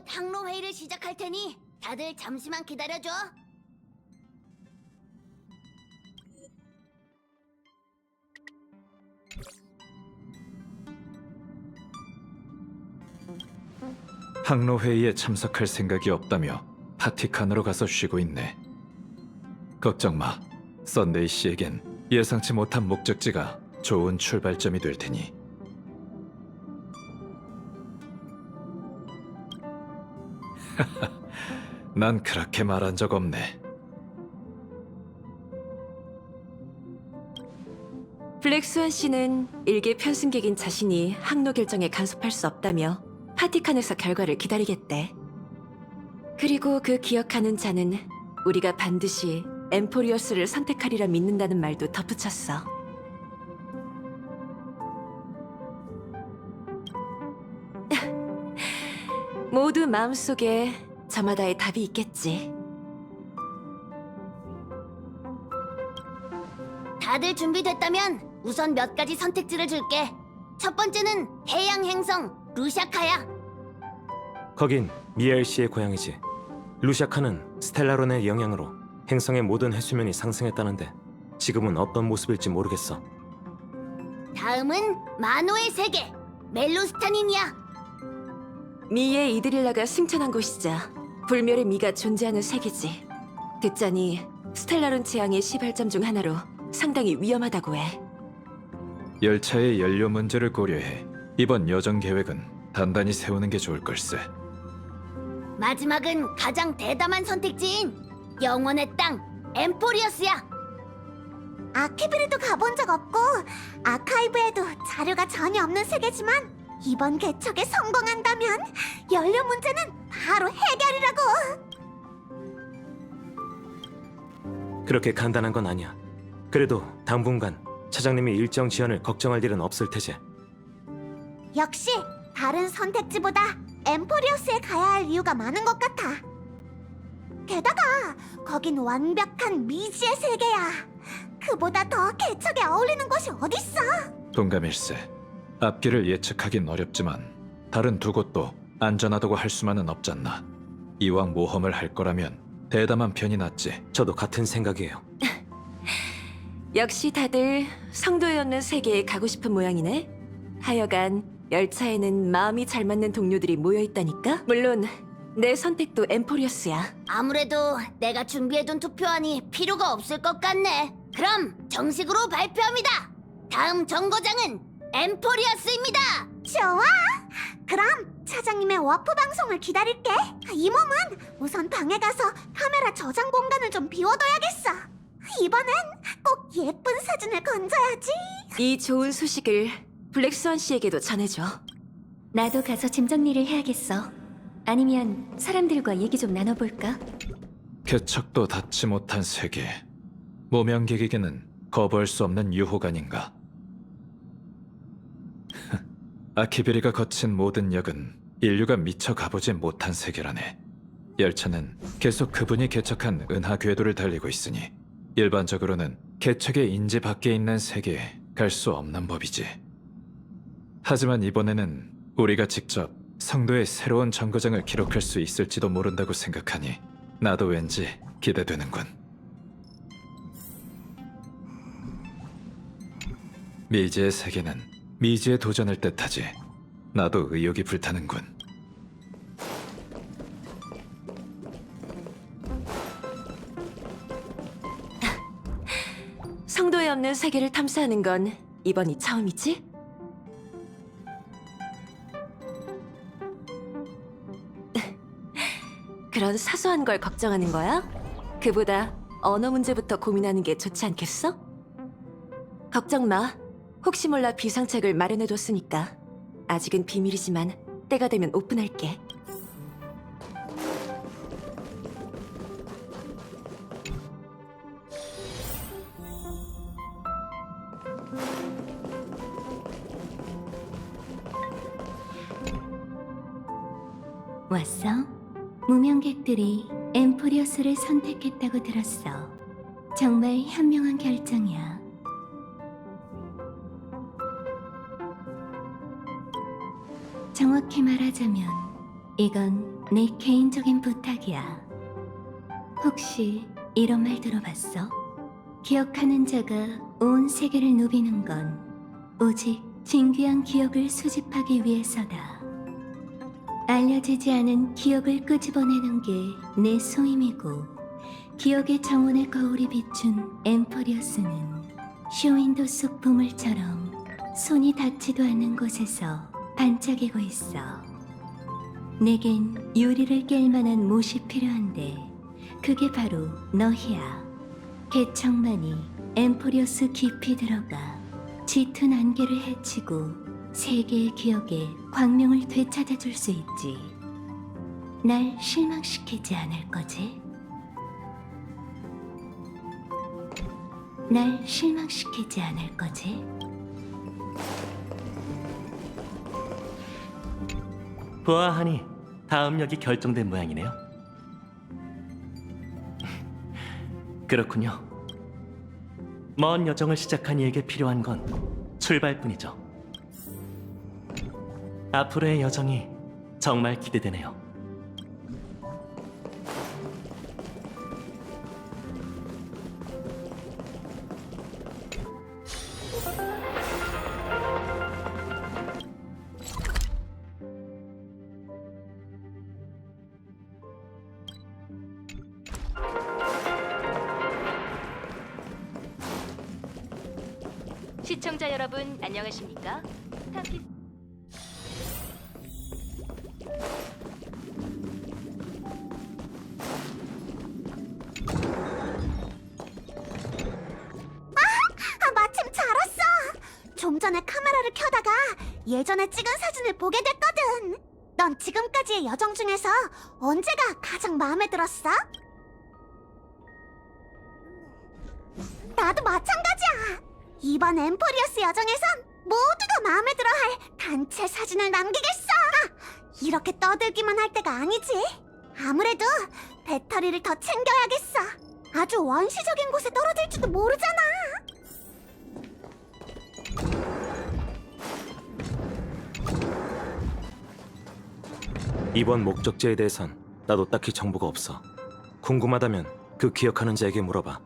항로 회의를 시작할 테니 다들 잠시만 기다려줘. 항로 회의에 참석할 생각이 없다며 파티칸으로 가서 쉬고 있네. 걱정 마. 썬데이 씨에겐 예상치 못한 목적지가 좋은 출발점이 될 테니. 난 그렇게 말한 적 없네. 블랙스완 씨는 일개 편승객인 자신이 항로 결정에 간섭할 수 없다며 파티칸에서 결과를 기다리겠대. 그리고 그 기억하는 자는 우리가 반드시 엠포리어스를 선택하리라 믿는다는 말도 덧붙였어. 모두 마음속에 저마다의 답이 있겠지. 다들 준비됐다면 우선 몇 가지 선택지를 줄게. 첫 번째는 해양 행성 루샤카야. 거긴 미엘 씨의 고향이지. 루샤카는 스텔라론의 영향으로 행성의 모든 해수면이 상승했다는데 지금은 어떤 모습일지 모르겠어. 다음은 마노의 세계 멜로스타닌이야. 미의 이드릴라가 승천한 곳이자 불멸의 미가 존재하는 세계지. 듣자니 스텔라론 재앙의 시발점 중 하나로 상당히 위험하다고 해. 열차의 연료 문제를 고려해 이번 여정 계획은 단단히 세우는 게 좋을 걸세. 마지막은 가장 대담한 선택지인 영원의 땅 엠포리어스야. 아키비르도 가본 적 없고 아카이브에도 자료가 전혀 없는 세계지만 이번 개척에 성공한다면 연료 문제는 바로 해결이라고. 그렇게 간단한 건 아니야. 그래도 당분간 차장님이 일정 지연을 걱정할 일은 없을 테지. 역시 다른 선택지보다 엠포리어스에 가야 할 이유가 많은 것 같아. 게다가 거긴 완벽한 미지의 세계야. 그보다 더 개척에 어울리는 곳이 어딨어? 동감일세. 앞길을 예측하긴 어렵지만 다른 두 곳도 안전하다고 할 수만은 없잖나. 이왕 모험을 할 거라면 대담한 편이 낫지. 저도 같은 생각이에요. 역시 다들 성도에 없는 세계에 가고 싶은 모양이네. 하여간 열차에는 마음이 잘 맞는 동료들이 모여있다니까? 물론 내 선택도 엠포리어스야. 아무래도 내가 준비해둔 투표안이 필요가 없을 것 같네. 그럼 정식으로 발표합니다. 다음 정거장은 엠포리어스입니다. 좋아. 그럼 차장님의 워프 방송을 기다릴게. 이 몸은 우선 방에 가서 카메라 저장 공간을 좀 비워둬야겠어. 이번엔 꼭 예쁜 사진을 건져야지. 이 좋은 소식을 블랙스완 씨에게도 전해줘. 나도 가서 짐 정리를 해야겠어. 아니면 사람들과 얘기 좀 나눠볼까? 개척도 닿지 못한 세계. 모명객에게는 거부할 수 없는 유혹아닌가. 아키비리가 거친 모든 역은 인류가 미처 가보지 못한 세계라네. 열차는 계속 그분이 개척한 은하 궤도를 달리고 있으니 일반적으로는 개척의 인지 밖에 있는 세계에 갈 수 없는 법이지. 하지만 이번에는 우리가 직접 성도의 새로운 정거장을 기록할 수 있을지도 모른다고 생각하니 나도 왠지 기대되는군. 미지의 세계는 미지의 도전을 뜻하지. 나도 의욕이 불타는군. 성도에 없는 세계를 탐사하는 건 이번이 처음이지? 그런 사소한 걸 걱정하는 거야? 그보다 언어 문제부터 고민하는 게 좋지 않겠어? 걱정 마. 혹시 몰라 비상책을 마련해뒀으니까. 아직은 비밀이지만 때가 되면 오픈할게. 왔어? 무명객들이 엠포리어스를 선택했다고 들었어. 정말 현명한 결정이야. 정확히 말하자면 이건 내 개인적인 부탁이야. 혹시 이런 말 들어봤어? 기억하는 자가 온 세계를 누비는 건 오직 진귀한 기억을 수집하기 위해서다. 알려지지 않은 기억을 끄집어내는 게 내 소임이고, 기억의 정원의 거울이 비춘 엠포리어스는 쇼윈도 속 보물처럼 손이 닿지도 않는 곳에서 반짝이고 있어. 내겐 유리를 깰 만한 못이 필요한데 그게 바로 너희야. 개척만이 엠포리어스 깊이 들어가 짙은 안개를 헤치고 세계의 기억에 광명을 되찾아줄 수 있지. 날 실망시키지 않을 거지? 날 실망시키지 않을 거지? 보아하니 다음 역이 결정된 모양이네요. 그렇군요. 먼 여정을 시작한 이에게 필요한 건 출발뿐이죠. 앞으로의 여정이 정말 기대되네요. 시청자 여러분 안녕하십니까? 타키... 마침 잘 왔어. 좀 전에 카메라를 켜다가 예전에 찍은 사진을 보게 됐거든. 넌 지금까지의 여정 중에서 언제가 가장 마음에 들었어? 나도 마찬가지야. 이번 엠포리어스 여정에선 모두가 마음에 들어할 단체 사진을 남기겠어. 이렇게 떠들기만 할 때가 아니지. 아무래도 배터리를 더 챙겨야겠어. 아주 원시적인 곳에 떨어질지도 모르잖아. 이번 목적지에 대해선 나도 딱히 정보가 없어. 궁금하다면 그 기억하는 자에게 물어봐.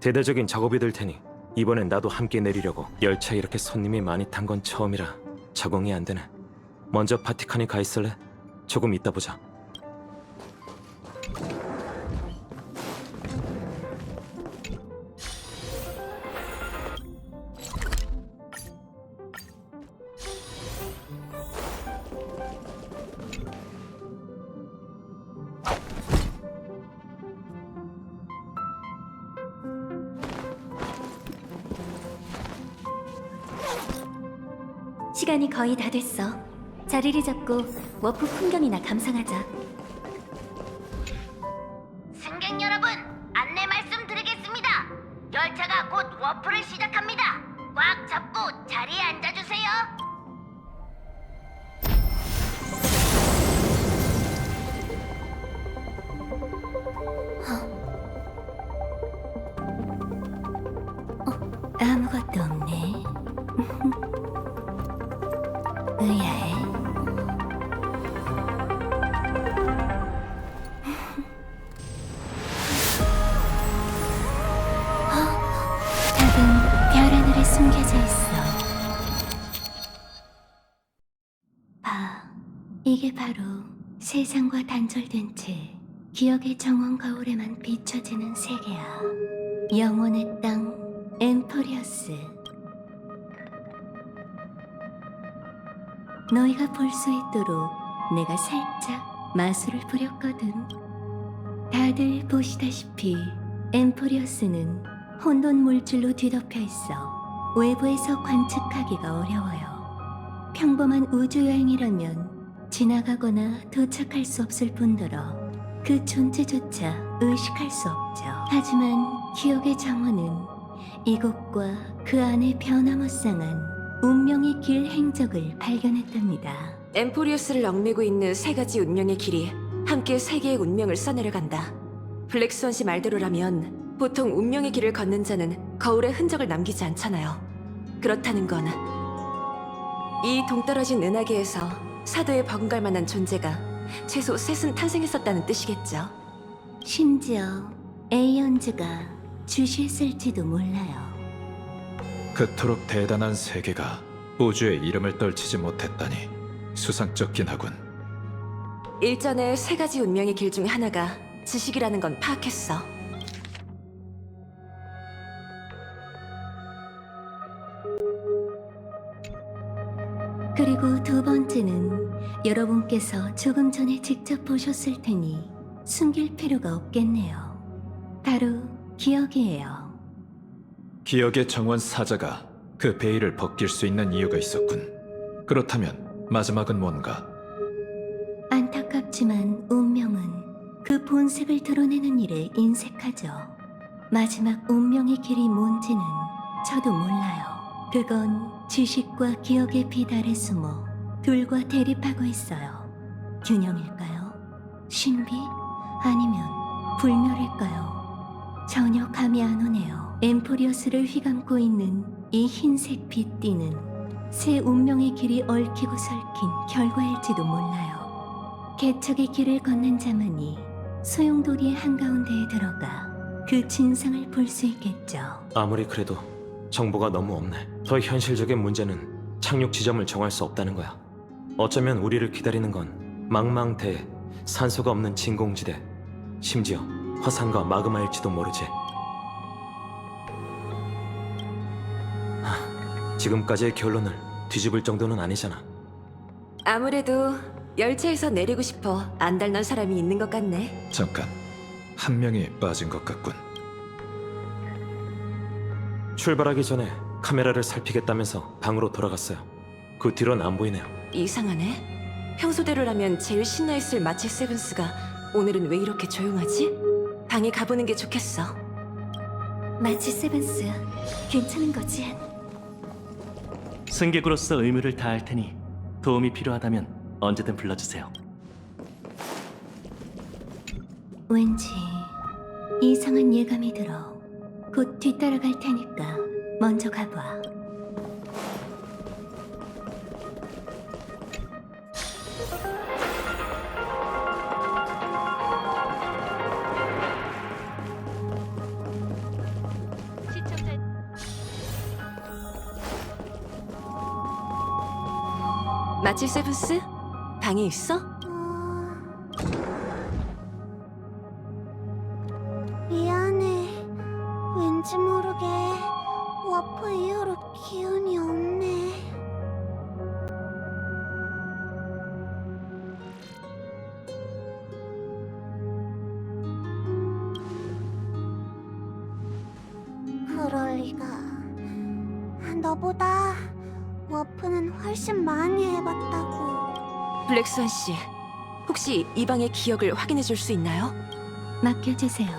대대적인 작업이 될 테니 이번엔 나도 함께 내리려고. 열차에 이렇게 손님이 많이 탄 건 처음이라 적응이 안 되네. 먼저 바티칸에 가 있을래? 조금 이따 보자. 시간이 거의 다 됐어. 자리를 잡고 워프 풍경이나 감상하자. 승객 여러분, 안내 말씀드리겠습니다. 열차가 곧 워프를 시작합니다. 꽉 잡고 자리에 앉아주세요. 아무것도 없네. 의아해. 답은 별 하늘에 숨겨져 있어. 봐, 이게 바로 세상과 단절된 채 기억의 정원 거울에만 비춰지는 세계야. 영혼의 땅 엠포리어스. 너희가 볼 수 있도록 내가 살짝 마술을 부렸거든. 다들 보시다시피 엠포리어스는 혼돈 물질로 뒤덮여 있어 외부에서 관측하기가 어려워요. 평범한 우주여행이라면 지나가거나 도착할 수 없을 뿐더러 그 존재조차 의식할 수 없죠. 하지만 기억의 정원은 이곳과 그 안의 변화무쌍한 운명의 길 행적을 발견했답니다. 엠포리우스를 얽매고 있는 세 가지 운명의 길이 함께 세계의 운명을 써내려간다. 블랙스원 씨 말대로라면 보통 운명의 길을 걷는 자는 거울에 흔적을 남기지 않잖아요. 그렇다는 건 이 동떨어진 은하계에서 사도에 버금갈 만한 존재가 최소 셋은 탄생했었다는 뜻이겠죠. 심지어 에이언즈가 주시했을지도 몰라요. 그토록 대단한 세계가 우주의 이름을 떨치지 못했다니 수상쩍긴 하군. 일전에 세 가지 운명의 길 중 하나가 지식이라는 건 파악했어. 그리고 두 번째는 여러분께서 조금 전에 직접 보셨을 테니 숨길 필요가 없겠네요. 바로 기억이에요. 기억의 정원 사자가 그 베일을 벗길 수 있는 이유가 있었군. 그렇다면 마지막은 뭔가? 안타깝지만 운명은 그 본색을 드러내는 일에 인색하죠. 마지막 운명의 길이 뭔지는 저도 몰라요. 그건 지식과 기억의 빛 아래 숨어 둘과 대립하고 있어요. 균형일까요? 신비? 아니면 불멸일까요? 전혀 감이 안 오네요. 엠포리어스를 휘감고 있는 이 흰색 빛띠는 새 운명의 길이 얽히고 설킨 결과일지도 몰라요. 개척의 길을 걷는 자만이 소용돌이의 한가운데에 들어가 그 진상을 볼 수 있겠죠. 아무리 그래도 정보가 너무 없네. 더 현실적인 문제는 착륙 지점을 정할 수 없다는 거야. 어쩌면 우리를 기다리는 건 망망대해, 산소가 없는 진공지대, 심지어 화산과 마그마일지도 모르지. 지금까지의 결론을 뒤집을 정도는 아니잖아. 아무래도 열차에서 내리고 싶어 안달난 사람이 있는 것 같네. 잠깐, 한 명이 빠진 것 같군. 출발하기 전에 카메라를 살피겠다면서 방으로 돌아갔어요. 그 뒤로는 안 보이네요. 이상하네. 평소대로라면 제일 신나있을 마치 세븐스가 오늘은 왜 이렇게 조용하지? 방에 가보는 게 좋겠어. 마치 세븐스, 괜찮은 거지? 승객으로서 의무를 다할 테니 도움이 필요하다면 언제든 불러주세요. 왠지 이상한 예감이 들어. 곧 뒤따라갈 테니까 먼저 가봐. 마치 세븐스? 방에 있어? 미안해. 왠지 모르게 워프 이후로 기운이 없네. 그럴 리가. 너보다 워프는 훨씬 많이 해봤다고. 블랙스완 씨, 혹시 이 방의 기억을 확인해 줄 수 있나요? 맡겨주세요.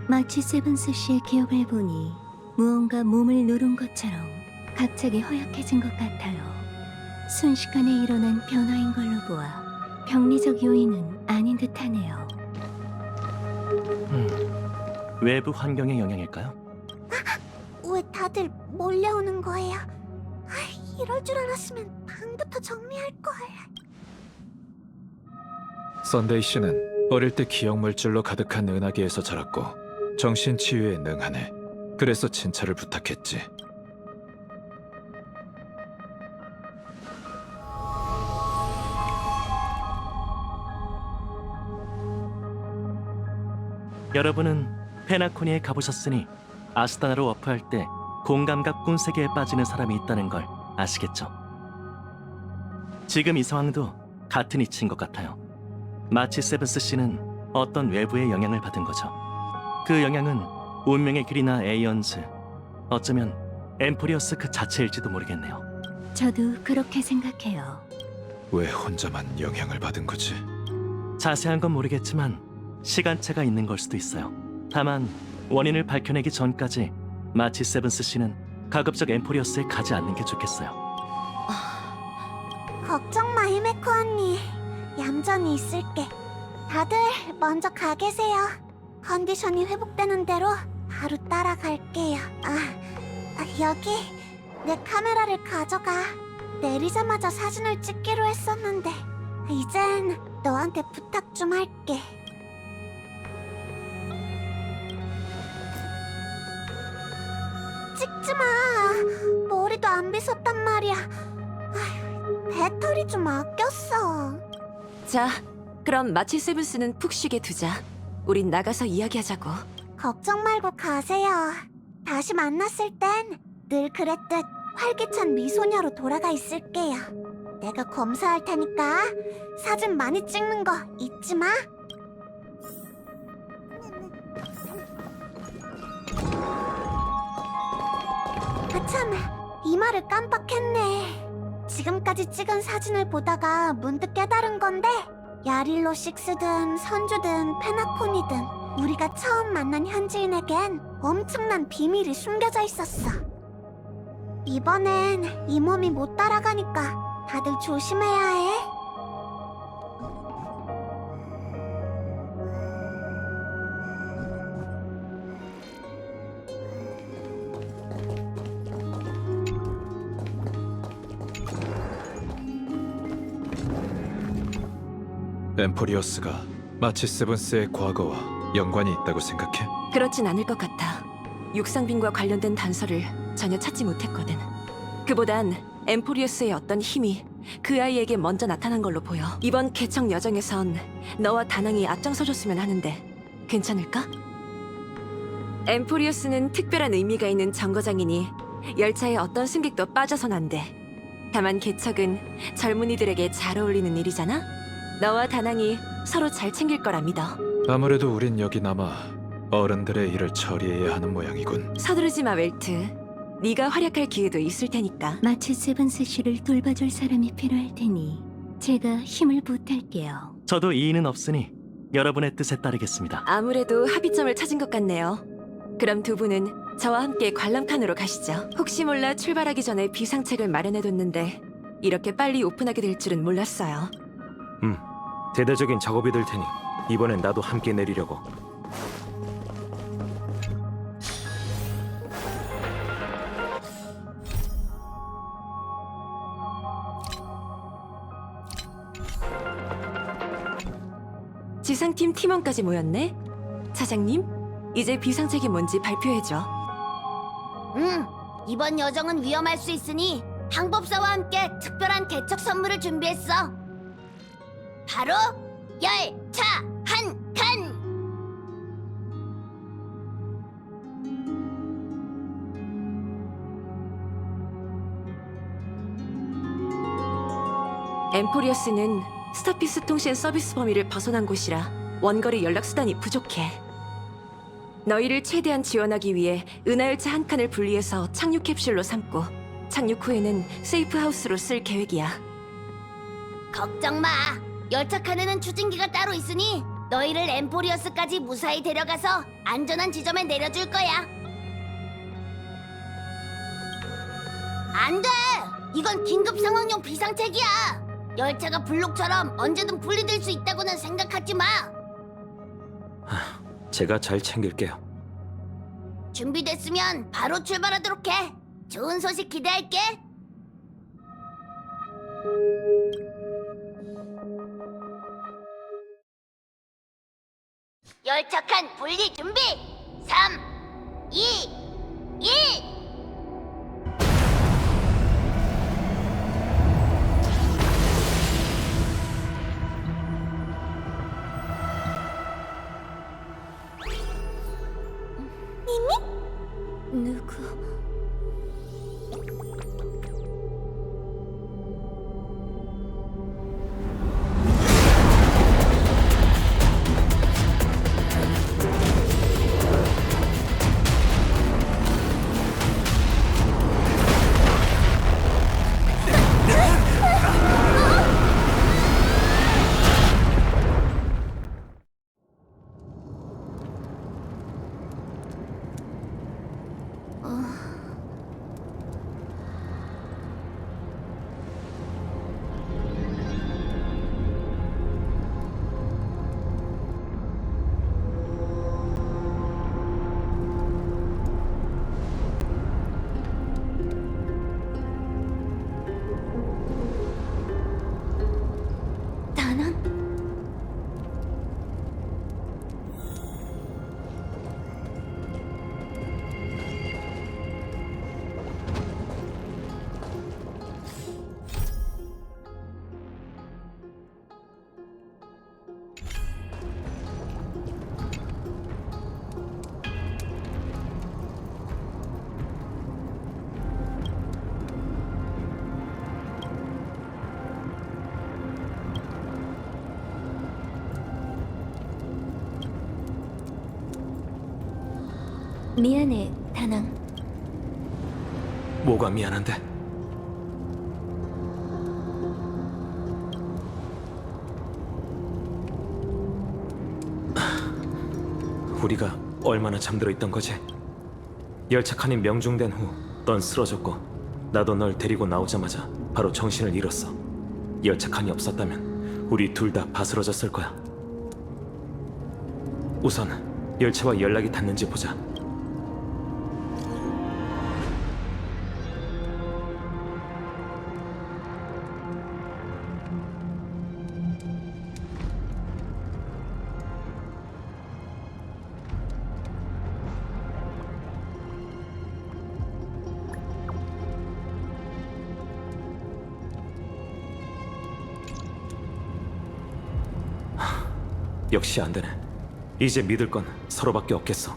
마치 세븐스 씨의 기억을 보니 무언가 몸을 누른 것처럼 갑자기 허약해진 것 같아요. 순식간에 일어난 변화인 걸로 보아 병리적 요인은 아닌 듯하네요. 외부 환경의 영향일까요? 왜 다들 몰려오는 거예요? 이럴 줄 알았으면 방부터 정리할 걸. 썬데이 씨는 어릴 때 기억 물질로 가득한 은하계에서 자랐고 정신 치유에 능하네. 그래서 진찰을 부탁했지. 여러분은 페나코니에 가보셨으니 아스타나로 워프할 때 공감각 꾼세계에 빠지는 사람이 있다는 걸 아시겠죠? 지금 이 상황도 같은 이치인 것 같아요. 마치 세븐스 씨는 어떤 외부의 영향을 받은 거죠. 그 영향은 운명의 길이나 에이언즈, 어쩌면 엠포리어스 그 자체일지도 모르겠네요. 저도 그렇게 생각해요. 왜 혼자만 영향을 받은 거지? 자세한 건 모르겠지만 시간차가 있는 걸 수도 있어요. 다만 원인을 밝혀내기 전까지 마치 세븐스 씨는 가급적 엠포리어스에 가지 않는 게 좋겠어요. 걱정 마, 히메코 언니. 얌전히 있을게. 다들 먼저 가 계세요. 컨디션이 회복되는 대로 바로 따라갈게요. 여기 내 카메라를 가져가. 내리자마자 사진을 찍기로 했었는데 이젠 너한테 부탁 좀 할게. 찍지 마. 머리도 안 빗었단 말이야. 배터리 좀 아꼈어. 자, 그럼 마치 세븐스는 푹 쉬게 두자. 우린 나가서 이야기하자고. 걱정 말고 가세요. 다시 만났을 땐 늘 그랬듯 활기찬 미소녀로 돌아가 있을게요. 내가 검사할 테니까 사진 많이 찍는 거 잊지 마. 참, 이 말을 깜빡했네. 지금까지 찍은 사진을 보다가 문득 깨달은 건데 야릴로 식스든 선주든 페나코니든 우리가 처음 만난 현지인에겐 엄청난 비밀이 숨겨져 있었어. 이번엔 이 몸이 못 따라가니까 다들 조심해야 해. 엠포리어스가 마치 세븐스의 과거와 연관이 있다고 생각해? 그렇진 않을 것 같아. 육상빈과 관련된 단서를 전혀 찾지 못했거든. 그보단 엠포리어스의 어떤 힘이 그 아이에게 먼저 나타난 걸로 보여. 이번 개척 여정에선 너와 다낭이 앞장서줬으면 하는데 괜찮을까? 엠포리어스는 특별한 의미가 있는 정거장이니 열차에 어떤 승객도 빠져선 안 돼. 다만 개척은 젊은이들에게 잘 어울리는 일이잖아? 너와 다낭이 서로 잘 챙길 거라 믿어. 아무래도 우린 여기 남아 어른들의 일을 처리해야 하는 모양이군. 서두르지 마, 웰트. 네가 활약할 기회도 있을 테니까. 마치 세븐스 씨를 돌봐줄 사람이 필요할 테니 제가 힘을 보탤게요. 저도 이의는 없으니 여러분의 뜻에 따르겠습니다. 아무래도 합의점을 찾은 것 같네요. 그럼 두 분은 저와 함께 관람칸으로 가시죠. 혹시 몰라 출발하기 전에 비상책을 마련해뒀는데 이렇게 빨리 오픈하게 될 줄은 몰랐어요. 대대적인 작업이 될 테니 이번엔 나도 함께 내리려고. 지상팀 팀원까지 모였네? 차장님, 이제 비상책이 뭔지 발표해줘. 이번 여정은 위험할 수 있으니 항법사와 함께 특별한 개척 선물을 준비했어. 바로 열차 한 칸! 엠포리어스는 스타피스 통신 서비스 범위를 벗어난 곳이라 원거리 연락수단이 부족해. 너희를 최대한 지원하기 위해 은하열차 한 칸을 분리해서 착륙 캡슐로 삼고 착륙 후에는 세이프 하우스로 쓸 계획이야. 걱정 마. 열차 칸에는 추진기가 따로 있으니 너희를 엠포리어스까지 무사히 데려가서 안전한 지점에 내려줄 거야. 안 돼! 이건 긴급 상황용 비상책이야. 열차가 블록처럼 언제든 분리될 수 있다고는 생각하지 마. 제가 잘 챙길게요. 준비됐으면 바로 출발하도록 해. 좋은 소식 기대할게. 열차 칸 분리 준비. 3, 2, 1. 누구? 미안해, 다낭. 뭐가 미안한데? 우리가 얼마나 잠들어 있던 거지? 열차 칸이 명중된 후 넌 쓰러졌고 나도 널 데리고 나오자마자 바로 정신을 잃었어. 열차 칸이 없었다면 우리 둘 다 바스러졌을 거야. 우선 열차와 연락이 닿는지 보자. 역시 안 되네. 이제 믿을 건 서로밖에 없겠어.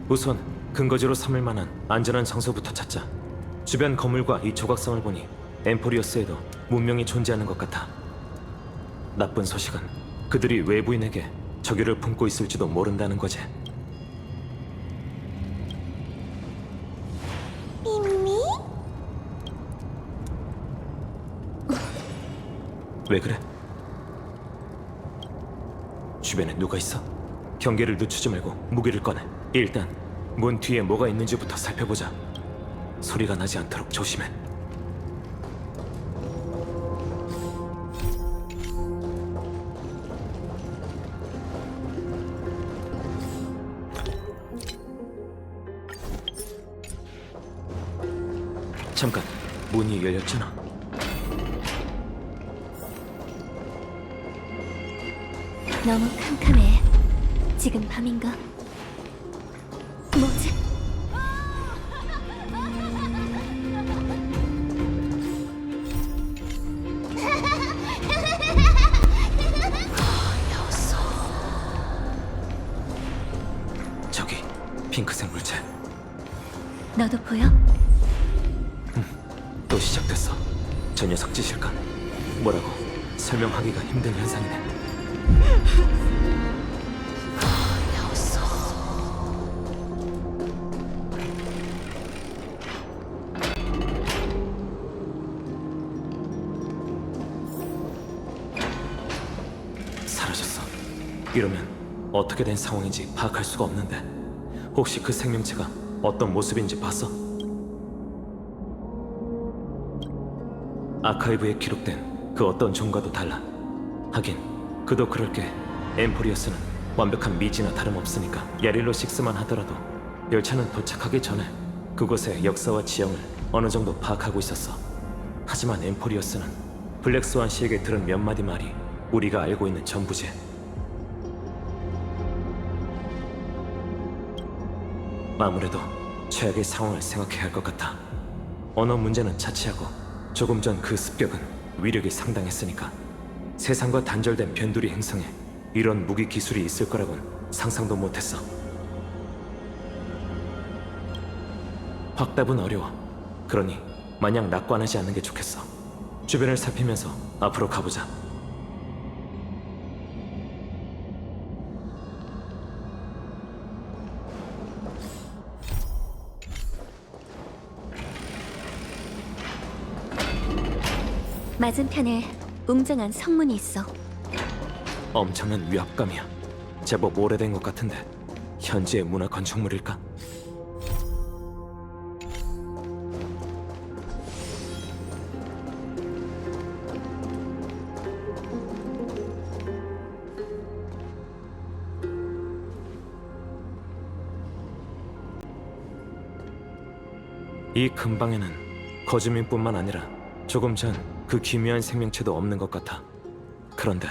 우선 근거지로 삼을 만한 안전한 장소부터 찾자. 주변 건물과 이 조각상을 보니 엠포리어스에도 문명이 존재하는 것 같아. 나쁜 소식은 그들이 외부인에게 적유를 품고 있을지도 모른다는 거지. 미미? 왜 그래? 주변에 누가 있어? 경계를 늦추지 말고 무기를 꺼내. 일단 문 뒤에 뭐가 있는지부터 살펴보자. 소리가 나지 않도록 조심해. 잠깐, 문이 열렸잖아. 너무 캄캄해. 지금 밤인가? 뭐지? 저기, 핑크색 물체. 너도 보여? 또 시작됐어. 저 녀석 짓일까? 뭐라고 설명하기가 힘든 현상이네. 사라졌어. 이러면 어떻게 된 상황인지 파악할 수가 없는데 혹시 그 생명체가 어떤 모습인지 봤어? 아카이브에 기록된 그 어떤 종과도 달라. 하긴 그도 그럴 게 엠포리어스는 완벽한 미지나 다름없으니까. 야릴로 6만 하더라도 열차는 도착하기 전에 그곳의 역사와 지형을 어느 정도 파악하고 있었어. 하지만 엠포리어스는 블랙스완 씨에게 들은 몇 마디 말이 우리가 알고 있는 전부지. 아무래도 최악의 상황을 생각해야 할 것 같아. 언어 문제는 차치하고 조금 전 그 습격은 위력이 상당했으니까. 세상과 단절된 변두리 행성에 이런 무기 기술이 있을 거라곤 상상도 못했어. 확답은 어려워. 그러니 마냥 낙관하지 않는 게 좋겠어. 주변을 살피면서 앞으로 가보자. 맞은편에 웅장한 성문이 있어. 엄청난 위압감이야. 제법 오래된 것 같은데 현지의 문화 건축물일까? 이 근방에는 거주민뿐만 아니라 조금 전 그 기묘한 생명체도 없는 것 같아. 그런데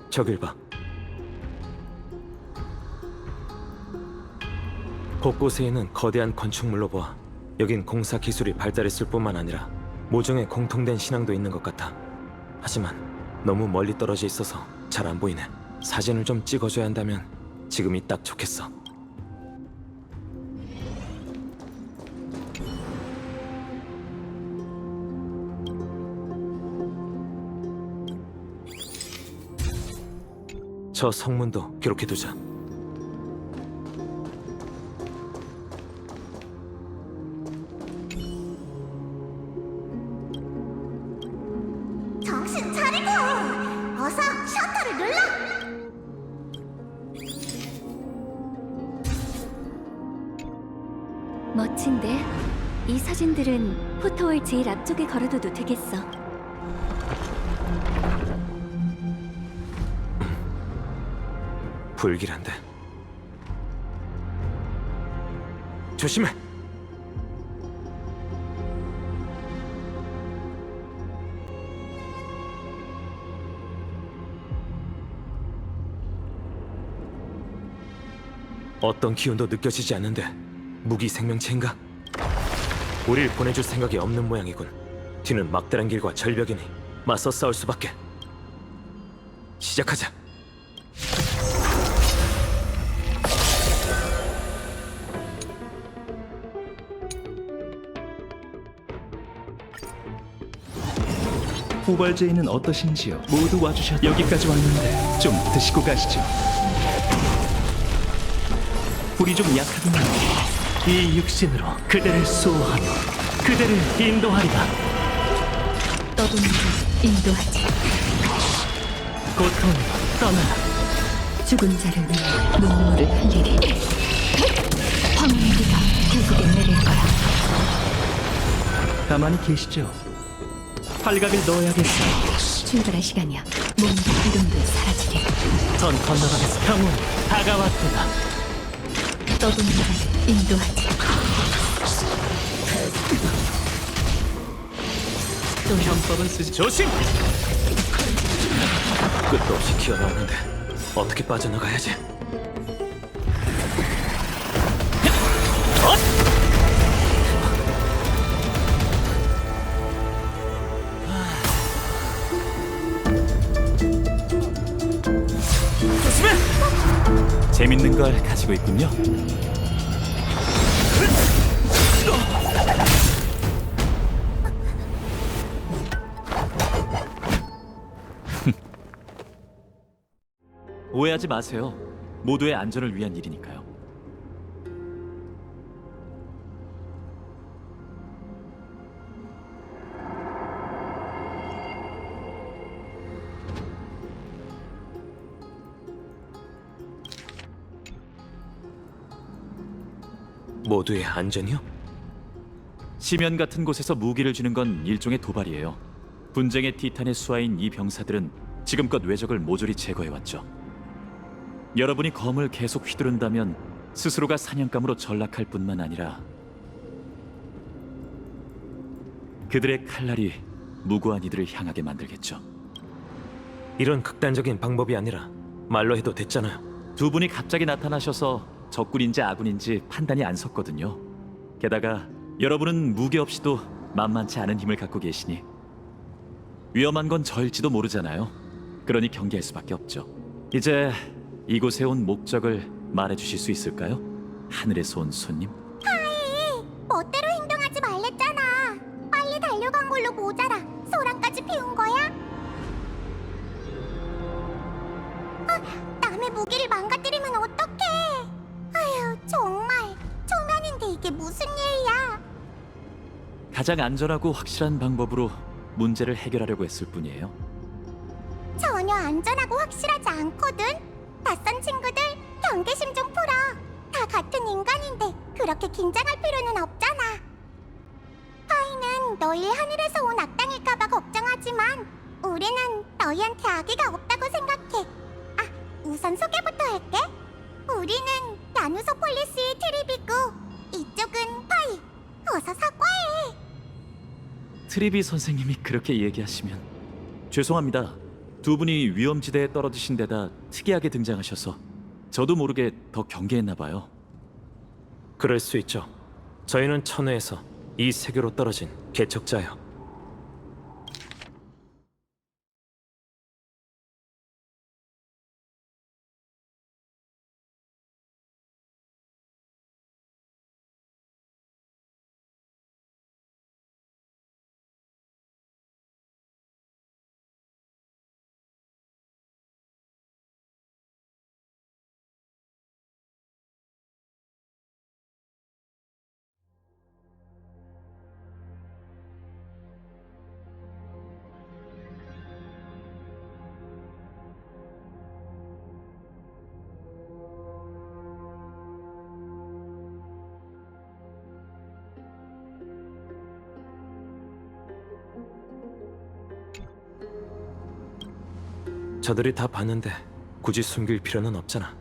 저길 봐. 곳곳에 있는 거대한 건축물로 보아 여긴 공사 기술이 발달했을 뿐만 아니라 모종의 공통된 신앙도 있는 것 같아. 하지만 너무 멀리 떨어져 있어서 잘 안 보이네. 사진을 좀 찍어줘야 한다면 지금이 딱 좋겠어. 저 성문도 기록해두자. 정신 차리고 어서 셔터를 눌러. 멋진데? 이 사진들은 포토월 제일 앞쪽에 걸어둬도 되겠어. 불길한데. 조심해. 어떤 기운도 느껴지지 않는데 무기 생명체인가? 우릴 보내줄 생각이 없는 모양이군. 뒤는 막다른 길과 절벽이니 맞서 싸울 수밖에. 시작하자. 후발제인은 어떠신지요? 모두 와주셔서 여기까지 왔는데 좀 드시고 가시죠. 불이 좀 약하구나. 이 육신으로 그대를 수호하며 그대를 인도하리라. 떠도는 길 인도하지. 고통으로 떠나라. 죽은 자를 위해 눈물을 흘리리. 황혼의 비가 결국엔 내릴 거야. 가만히 계시죠. 팔각을 넣어야겠어. 출발할 시간이야. 몸도 이름도 사라지리. 전 건너가겠어. 형은 다가왔도다. 떠도는 자를 인도하지. 형법은 쓰지. 조심! 끝도 없이 기어나오는데 어떻게 빠져나가야지? 재밌는 걸 가지고 있군요. 오해하지 마세요. 모두의 안전을 위한 일이니까요. 모두의 안전이요? 시면 같은 곳에서 무기를 주는 건 일종의 도발이에요. 분쟁의 티탄의 수하인 이 병사들은 지금껏 외적을 모조리 제거해왔죠. 여러분이 검을 계속 휘두른다면 스스로가 사냥감으로 전락할 뿐만 아니라 그들의 칼날이 무고한 이들을 향하게 만들겠죠. 이런 극단적인 방법이 아니라 말로 해도 됐잖아요. 두 분이 갑자기 나타나셔서 적군인지 아군인지 판단이 안 섰거든요. 게다가 여러분은 무기 없이도 만만치 않은 힘을 갖고 계시니 위험한 건 저일지도 모르잖아요. 그러니 경계할 수밖에 없죠. 이제 이곳에 온 목적을 말해주실 수 있을까요? 하늘에서 온 손님? 멋대로 행동하지 말랬잖아. 빨리 달려간 걸로 모자라. 소란까지 피운 거야? 남의 무기를 망가뜨리면 어떡해? 아휴, 정말 초면인데 이게 무슨 일이야? 가장 안전하고 확실한 방법으로 문제를 해결하려고 했을 뿐이에요. 전혀 안전하고 확실하지 않거든. 낯선 친구들, 경계심 좀 풀어. 다 같은 인간인데 그렇게 긴장할 필요는 없잖아. 파이는 너희 하늘에서 온 악당일까봐 걱정하지만 우리는 너희한테 악의가 없다고 생각해. 우선 소개부터 할게. 우리는 야누소폴리스의 트리비고 이쪽은 파이. 어서 사과해. 트리비 선생님이 그렇게 얘기하시면 죄송합니다. 두 분이 위험지대에 떨어지신 데다 특이하게 등장하셔서 저도 모르게 더 경계했나 봐요. 그럴 수 있죠. 저희는 천회에서 이 세계로 떨어진 개척자요. 저들이 다 봤는데 굳이 숨길 필요는 없잖아.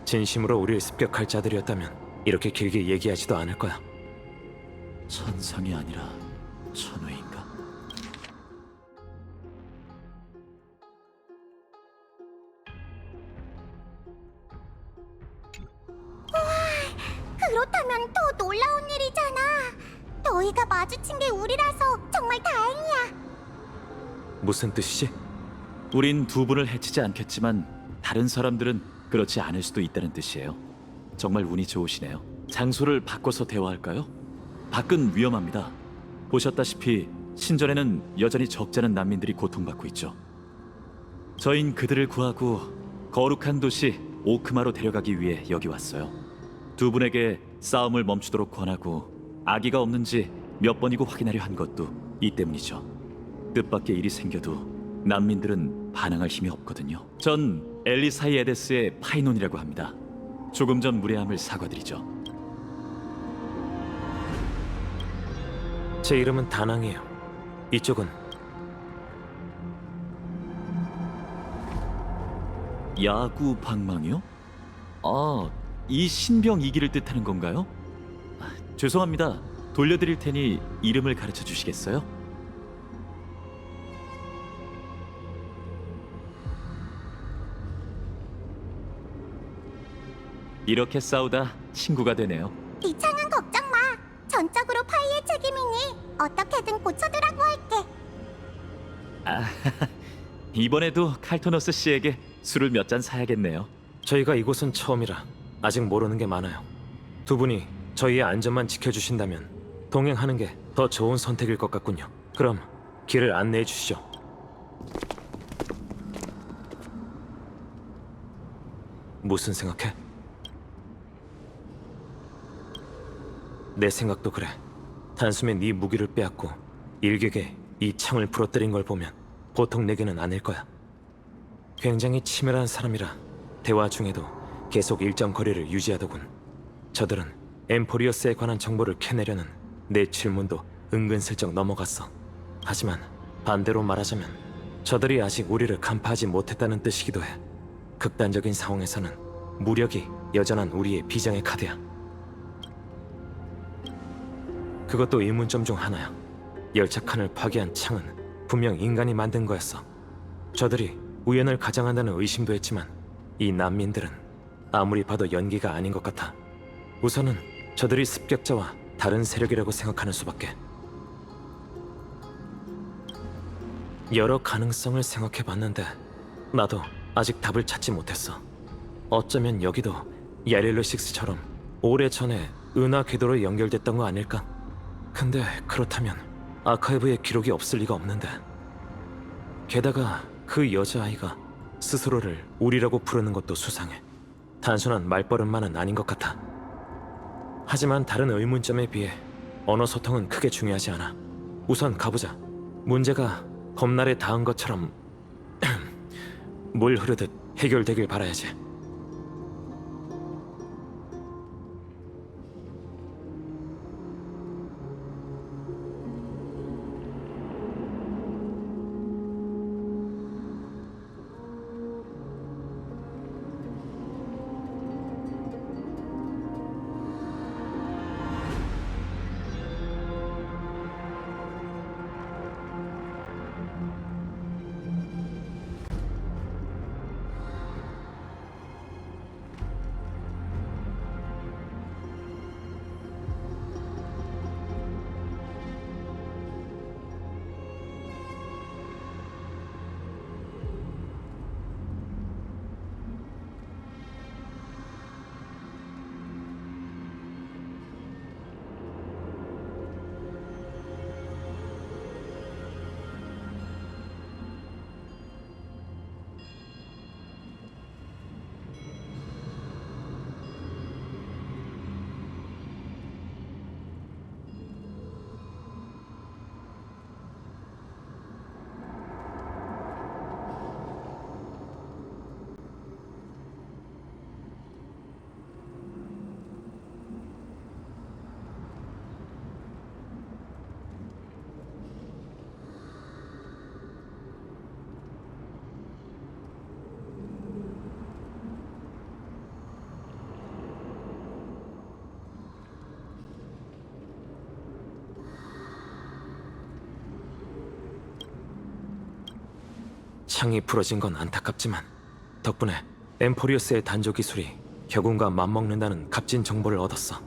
진심으로 우리를 습격할 자들이었다면 이렇게 길게 얘기하지도 않을 거야. 천상이 아니라 천외인가? 그렇다면 더 놀라운 일이잖아. 너희가 마주친 게 우리라서 정말 다행이야. 무슨 뜻이지? 우린 두 분을 해치지 않겠지만 다른 사람들은 그렇지 않을 수도 있다는 뜻이에요. 정말 운이 좋으시네요. 장소를 바꿔서 대화할까요? 밖은 위험합니다. 보셨다시피 신전에는 여전히 적지 않은 난민들이 고통받고 있죠. 저흰 그들을 구하고 거룩한 도시 오크마로 데려가기 위해 여기 왔어요. 두 분에게 싸움을 멈추도록 권하고 아기가 없는지 몇 번이고 확인하려 한 것도 이 때문이죠. 뜻밖의 일이 생겨도 난민들은 반항할 힘이 없거든요. 전 엘리사이 에데스의 파이논이라고 합니다. 조금 전 무례함을 사과드리죠. 제 이름은 다낭이에요. 이쪽은 야구 방망이요? 아, 이 신병 이기를 뜻하는 건가요? 죄송합니다. 돌려드릴 테니 이름을 가르쳐 주시겠어요? 이렇게 싸우다 친구가 되네요. 이창은 걱정 마. 전적으로 파이의 책임이니 어떻게든 고쳐두라고 할게. 이번에도 칼토너스 씨에게 술을 몇 잔 사야겠네요. 저희가 이곳은 처음이라 아직 모르는 게 많아요. 두 분이 저희의 안전만 지켜주신다면 동행하는 게 더 좋은 선택일 것 같군요. 그럼 길을 안내해 주시죠. 무슨 생각해? 내 생각도 그래. 단숨에 네 무기를 빼앗고 일격에 이 창을 부러뜨린 걸 보면 보통 내게는 아닐 거야. 굉장히 치밀한 사람이라 대화 중에도 계속 일정 거리를 유지하더군. 저들은 엠포리어스에 관한 정보를 캐내려는 내 질문도 은근슬쩍 넘어갔어. 하지만 반대로 말하자면 저들이 아직 우리를 간파하지 못했다는 뜻이기도 해. 극단적인 상황에서는 무력이 여전한 우리의 비장의 카드야. 그것도 의문점 중 하나야. 열차칸을 파괴한 창은 분명 인간이 만든 거였어. 저들이 우연을 가장한다는 의심도 했지만 이 난민들은 아무리 봐도 연기가 아닌 것 같아. 우선은 저들이 습격자와 다른 세력이라고 생각하는 수밖에. 여러 가능성을 생각해봤는데 나도 아직 답을 찾지 못했어. 어쩌면 여기도 야렐로6처럼 오래전에 은하 궤도로 연결됐던 거 아닐까? 근데 그렇다면 아카이브에 기록이 없을 리가 없는데. 게다가 그 여자아이가 스스로를 우리라고 부르는 것도 수상해. 단순한 말버릇만은 아닌 것 같아. 하지만 다른 의문점에 비해 언어 소통은 크게 중요하지 않아. 우선 가보자. 문제가 검날에 닿은 것처럼 물 흐르듯 해결되길 바라야지. 창이 부러진 건 안타깝지만 덕분에 엠포리우스의 단조 기술이 격운과 맞먹는다는 값진 정보를 얻었어.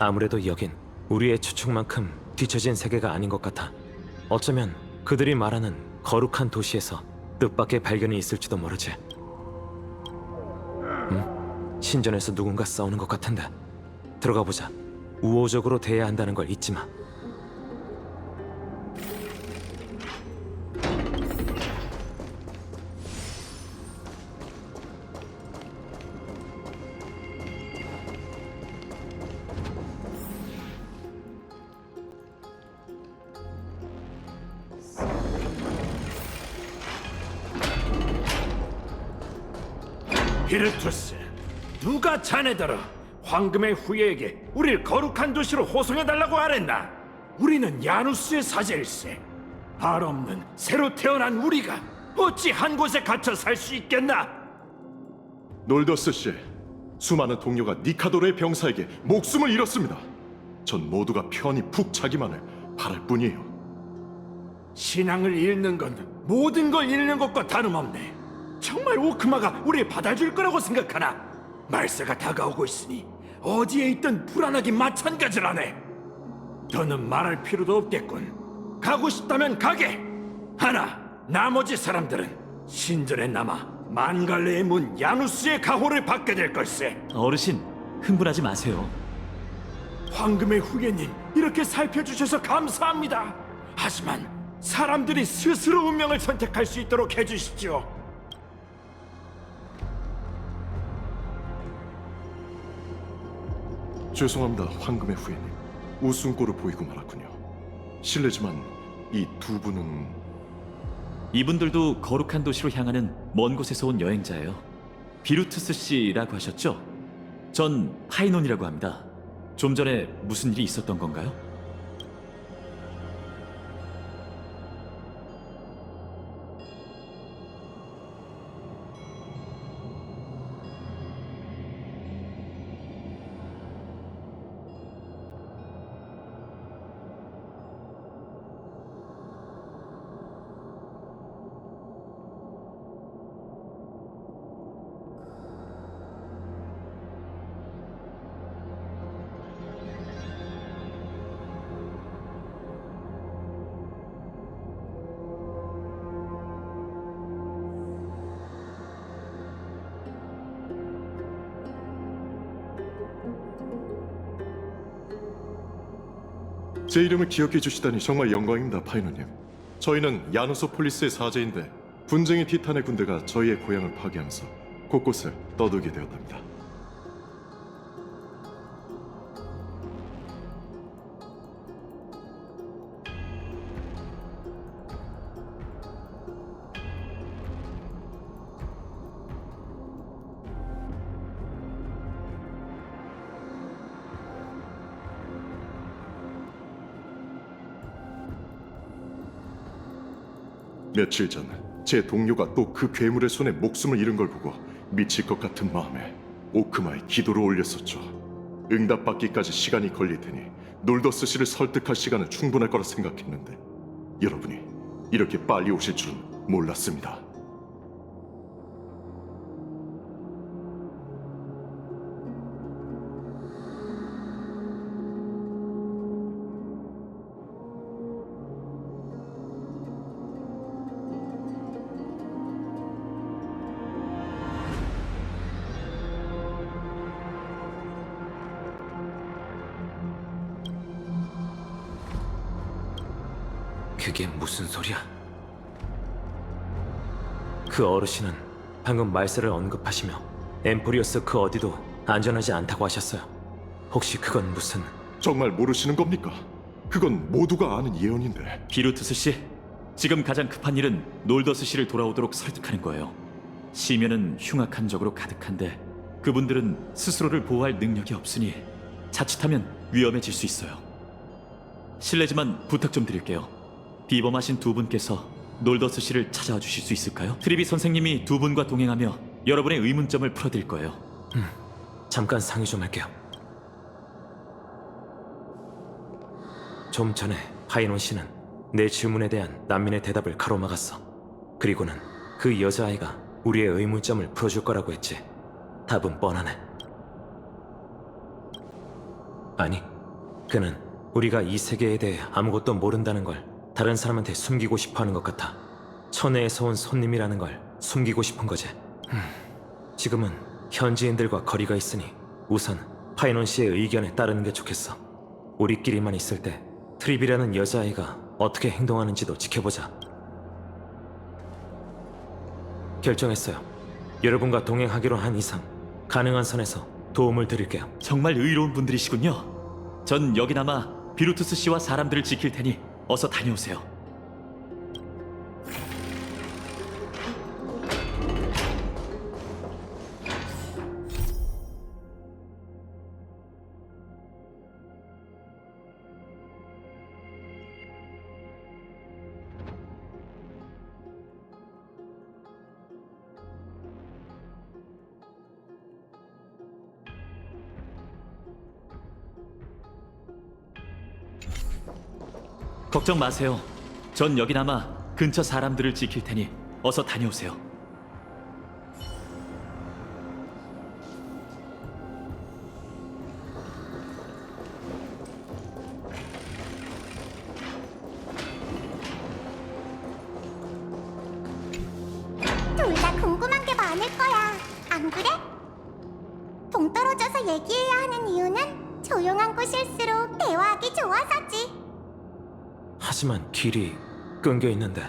아무래도 여긴 우리의 추측만큼 뒤처진 세계가 아닌 것 같아. 어쩌면 그들이 말하는 거룩한 도시에서 뜻밖의 발견이 있을지도 모르지. 신전에서 누군가 싸우는 것 같은데 들어가 보자. 우호적으로 대해야 한다는 걸 잊지 마. 비르투스, 누가 자네더러 황금의 후예에게 우릴 거룩한 도시로 호송해달라고 하랬나? 우리는 야누스의 사제일세. 발 없는 새로 태어난 우리가 어찌 한 곳에 갇혀 살 수 있겠나? 놀더스 씨, 수많은 동료가 니카도르의 병사에게 목숨을 잃었습니다. 전 모두가 편히 푹 자기만을 바랄 뿐이에요. 신앙을 잃는 건 모든 걸 잃는 것과 다름없네. 정말 오크마가 우리 받아줄 거라고 생각하나? 말세가 다가오고 있으니 어디에 있든 불안하기 마찬가지라네. 더는 말할 필요도 없겠군. 가고 싶다면 가게. 하나, 나머지 사람들은 신전에 남아 만갈레의 문 야누스의 가호를 받게 될 걸세. 어르신, 흥분하지 마세요. 황금의 후예님, 이렇게 살펴주셔서 감사합니다. 하지만 사람들이 스스로 운명을 선택할 수 있도록 해주십시오. 죄송합니다, 황금의 후예님. 웃음꼴을 보이고 말았군요. 실례지만 이 두 분은... 이분들도 거룩한 도시로 향하는 먼 곳에서 온 여행자예요. 비루투스 씨라고 하셨죠? 전 파이논이라고 합니다. 좀 전에 무슨 일이 있었던 건가요? 제 이름을 기억해 주시다니 정말 영광입니다, 파이너님. 저희는 야누소폴리스의 사제인데 분쟁의 티탄의 군대가 저희의 고향을 파괴하면서 곳곳을 떠돌게 되었답니다. 며칠 전 제 동료가 또 그 괴물의 손에 목숨을 잃은 걸 보고 미칠 것 같은 마음에 오크마에 기도를 올렸었죠. 응답받기까지 시간이 걸릴 테니 놀더스 씨를 설득할 시간은 충분할 거라 생각했는데 여러분이 이렇게 빨리 오실 줄은 몰랐습니다. 그게 무슨 소리야? 그 어르신은 방금 말세를 언급하시며 엠포리어스 그 어디도 안전하지 않다고 하셨어요. 혹시 그건 무슨... 정말 모르시는 겁니까? 그건 모두가 아는 예언인데. 비루투스 씨, 지금 가장 급한 일은 놀더스 씨를 돌아오도록 설득하는 거예요. 시면은 흉악한 적으로 가득한데 그분들은 스스로를 보호할 능력이 없으니 자칫하면 위험해질 수 있어요. 실례지만 부탁 좀 드릴게요. 비범하신 두 분께서 놀더스 씨를 찾아와 주실 수 있을까요? 트리비 선생님이 두 분과 동행하며 여러분의 의문점을 풀어드릴 거예요. 잠깐 상의 좀 할게요. 좀 전에 파이논 씨는 내 질문에 대한 난민의 대답을 가로막았어. 그리고는 그 여자아이가 우리의 의문점을 풀어줄 거라고 했지. 답은 뻔하네. 아니, 그는 우리가 이 세계에 대해 아무것도 모른다는 걸 다른 사람한테 숨기고 싶어하는 것 같아. 천혜에서 온 손님이라는 걸 숨기고 싶은 거지. 지금은 현지인들과 거리가 있으니 우선 파이논 씨의 의견에 따르는 게 좋겠어. 우리끼리만 있을 때 트립이라는 여자아이가 어떻게 행동하는지도 지켜보자. 결정했어요. 여러분과 동행하기로 한 이상 가능한 선에서 도움을 드릴게요. 정말 의로운 분들이시군요. 전 여기나마 비루투스 씨와 사람들을 지킬 테니 어서 다녀오세요. 걱정 마세요. 전 여기나마 근처 사람들을 지킬 테니 어서 다녀오세요. 둘 다 궁금한 게 많을 거야. 안 그래? 동떨어져서 얘기해야 하는 이유는 조용한 곳일수록 대화하기 좋아서지. 하지만 길이 끊겨 있는데.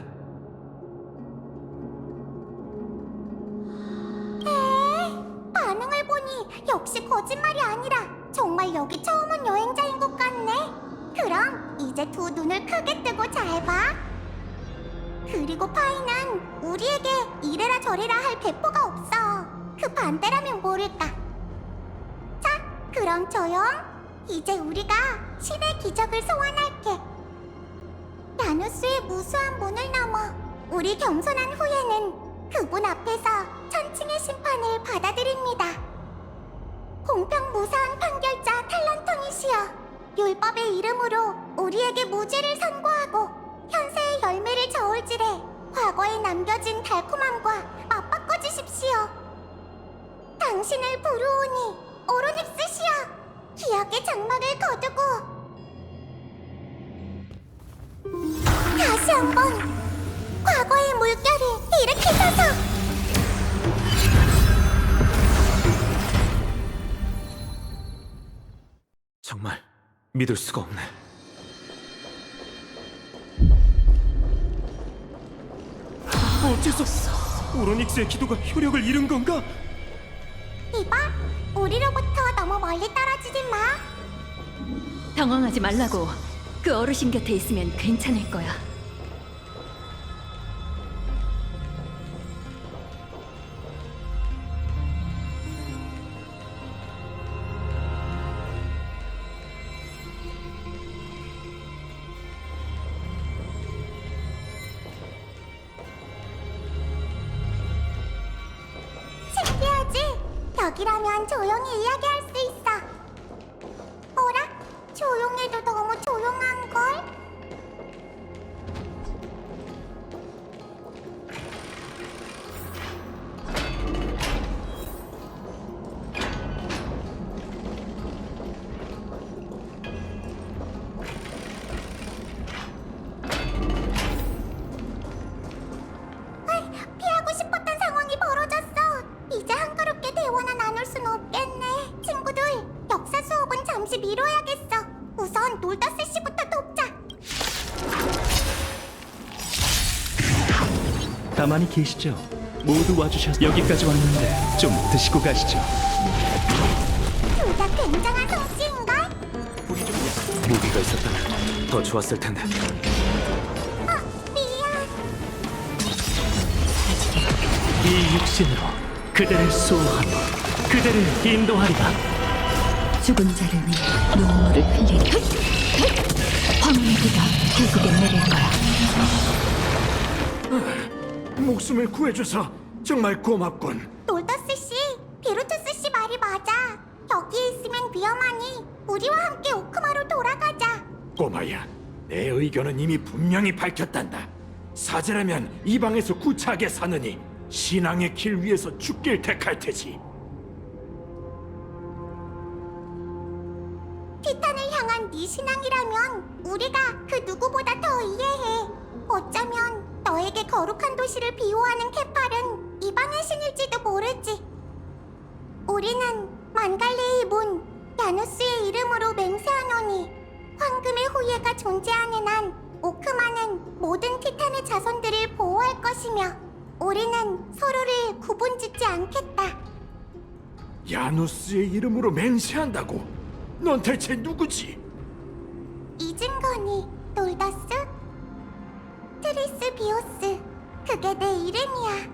반응을 보니 역시 거짓말이 아니라 정말 여기 처음 온 여행자인 것 같네. 그럼 이제 두 눈을 크게 뜨고 잘 봐. 그리고 파이는 우리에게 이래라 저래라 할 배포가 없어. 그 반대라면 모를까. 자, 그럼 조용. 이제 우리가 신의 기적을 소환할게. 나누스의 무수한 문을 넘어 우리 겸손한 후예는 그분 앞에서 천칭의 심판을 받아들입니다. 공평무사한 판결자 탈란토니시여, 율법의 이름으로 우리에게 무죄를 선고하고 현세의 열매를 저울질해 과거에 남겨진 달콤함과 맞바꿔 주십시오. 당신을 부르오니 오로닉스시여, 기억의 장막을 거두고 다시 한번 과거의 물결을 일으키소서. 정말 믿을 수가 없네. 어째서 오로닉스의 기도가 효력을 잃은 건가? 이봐, 우리로부터 너무 멀리 떨어지지 마. 당황하지 말라고. 그 어르신 곁에 있으면 괜찮을 거야. 신기하지? 여기라면 조용히 이야기할 수 있어. 뭐라? 조용해도 너무 조용한걸? 피하고 싶었던 상황이 벌어졌어. 이제 한가롭게 대화나 나눌 순 없겠네. 친구들, 역사 수업은 잠시 미뤄야겠어. 우선 놀다스 씨부터 돕자. 가만히 계시죠. 모두 와주셔서 여기까지 왔는데 좀 드시고 가시죠. 둘 다 굉장한 솜씨인걸? 무기가 있었다면 더 좋았을 텐데. 미안. 이 육신으로 그대를 수호하며 그대를 인도하리라. 죽은 자를 위해 눈물을 흘리리. 황혼의 비가 결국엔 내릴 거야. 목숨을 구해줘서 정말 고맙군. 놀다스 씨, 비루투스 씨 말이 맞아. 여기에 있으면 위험하니 우리와 함께 오크마로 돌아가자. 꼬마야, 내 의견은 이미 분명히 밝혔단다. 사제라면 이 방에서 구차하게 사느니 신앙의 길 위에서 죽길 택할 테지. 티탄을 향한 네 신앙이라면 우리가 그 누구보다 더 이해해. 어쩌면 너에게 거룩한 도시를 비호하는 케팔은 이방의 신일지도 모르지. 우리는 만갈레의 문, 야누스의 이름으로 맹세하노니 황금의 후예가 존재하는 한 오크마는 모든 티탄의 자손들을 보호할 것이며 우리는 서로를 구분짓지 않겠다. 야누스의 이름으로 맹세한다고? 넌 대체 누구지? 잊은 거니, 놀더스? 트리스 비오스, 그게 내 이름이야.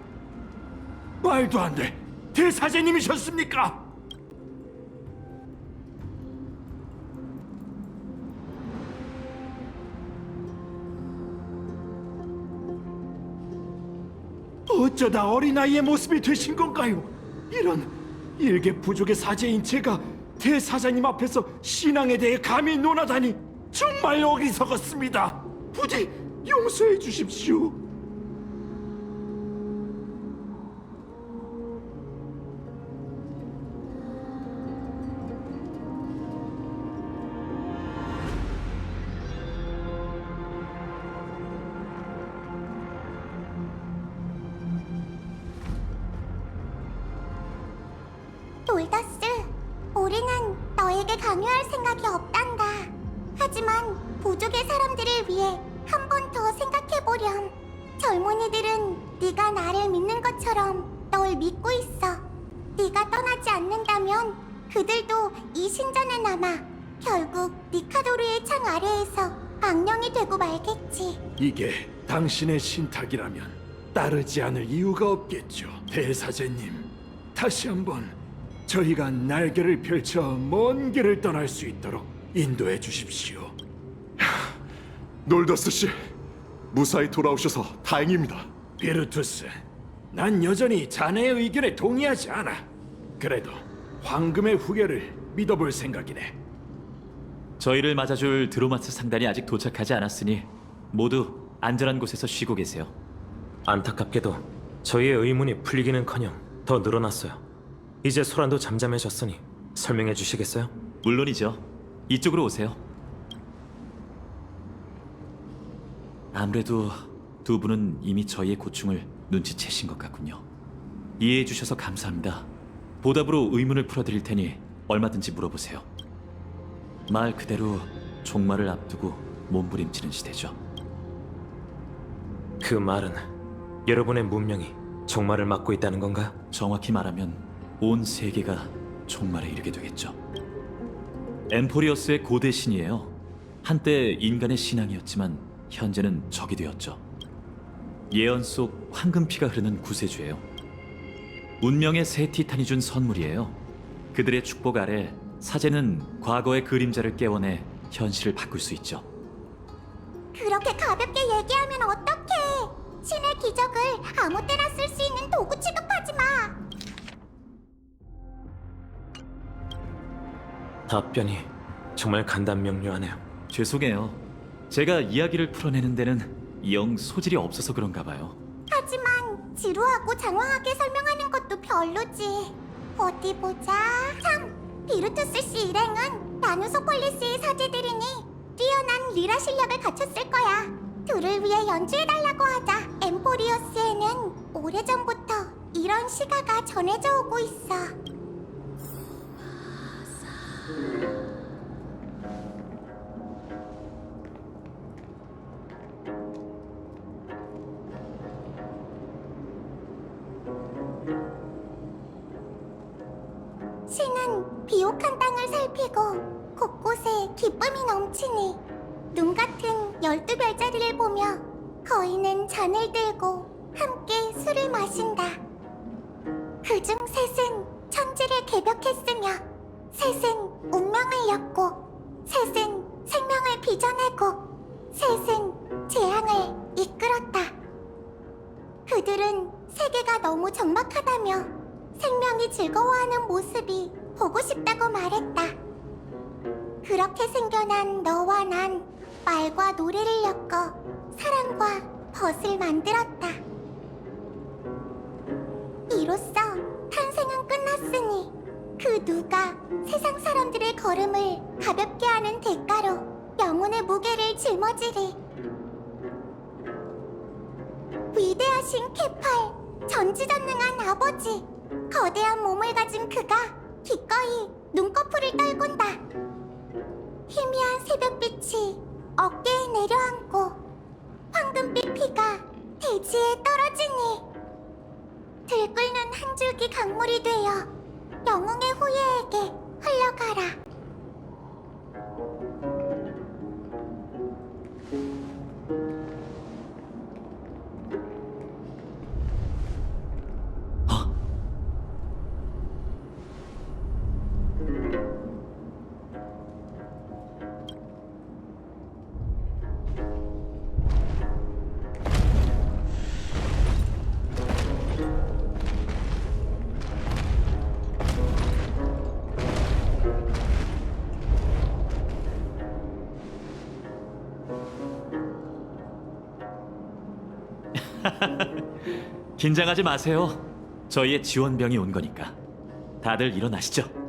말도 안 돼. 대사제님이셨습니까? 어쩌다 어린아이의 모습이 되신 건가요? 이런 일개 부족의 사제인 제가 대사장님 앞에서 신앙에 대해 감히 논하다니 정말 어리석었습니다. 부디 용서해 주십시오. 놀더스, 우리는 너에게 강요할 생각이 없단다. 하지만 부족의 사람들을 위해 한 번 더 생각해보렴. 젊은이들은 네가 나를 믿는 것처럼 널 믿고 있어. 네가 떠나지 않는다면 그들도 이 신전에 남아 결국 니카도르의 창 아래에서 악령이 되고 말겠지. 이게 당신의 신탁이라면 따르지 않을 이유가 없겠죠. 대사제님, 다시 한번 저희가 날개를 펼쳐 먼 길을 떠날 수 있도록 인도해 주십시오. 놀더스 씨, 무사히 돌아오셔서 다행입니다. 비르투스, 난 여전히 자네의 의견에 동의하지 않아. 그래도 황금의 후계를 믿어볼 생각이네. 저희를 맞아줄 드로마스 상단이 아직 도착하지 않았으니 모두 안전한 곳에서 쉬고 계세요. 안타깝게도 저희의 의문이 풀리기는커녕 더 늘어났어요. 이제 소란도 잠잠해졌으니 설명해 주시겠어요? 물론이죠. 이쪽으로 오세요. 아무래도 두 분은 이미 저희의 고충을 눈치채신 것 같군요. 이해해 주셔서 감사합니다. 보답으로 의문을 풀어드릴 테니 얼마든지 물어보세요. 말 그대로 종말을 앞두고 몸부림치는 시대죠. 그 말은 여러분의 문명이 종말을 맞고 있다는 건가? 정확히 말하면 온 세계가 종말에 이르게 되겠죠. 엠포리어스의 고대 신이에요. 한때 인간의 신앙이었지만 현재는 적이 되었죠. 예언 속 황금피가 흐르는 구세주예요. 운명의 새 티탄이 준 선물이에요. 그들의 축복 아래 사제는 과거의 그림자를 깨워내 현실을 바꿀 수 있죠. 그렇게 가볍게 얘기하면 어떡해. 신의 기적을 아무 때나 쓸 수 있는 도구 취급하지 마. 답변이 정말 간단명료하네요. 죄송해요. 제가 이야기를 풀어내는 데는 영 소질이 없어서 그런가 봐요. 하지만 지루하고 장황하게 설명하는 것도 별로지. 어디 보자. 참, 비루투스 씨 일행은 나누소폴리스의 사제들이니 뛰어난 리라 실력을 갖췄을 거야. 둘을 위해 연주해달라고 하자. 엠포리오스에는 오래전부터 이런 시가가 전해져 오고 있어. 신은 비옥한 땅을 살피고 곳곳에 기쁨이 넘치니 눈 같은 12별자리를 보며 거인은 잔을 들고 함께 술을 마신다. 그중 셋은 천지를 개벽했으며 셋은 운명을 엮고 셋은 생명을 빚어내고 셋은 재앙을 이끌었다. 그들은 세계가 너무 적막하다며 생명이 즐거워하는 모습이 보고 싶다고 말했다. 그렇게 생겨난 너와 난 말과 노래를 엮어 사랑과 벗을 만들었다. 이로써 탄생은 끝났으니 그 누가 세상 사람들의 걸음을 가볍게 하는 대가로 영혼의 무게를 짊어지리. 위대하신 케팔, 전지전능한 아버지, 거대한 몸을 가진 그가 기꺼이 눈꺼풀을 떨군다. 희미한 새벽빛이 어깨에 내려앉고 황금빛 피가 대지에 떨어지니 들끓는 한 줄기 강물이 되어 영웅의 후예에게 흘러가라. 긴장하지 마세요. 저희의 지원병이 온 거니까. 다들 일어나시죠.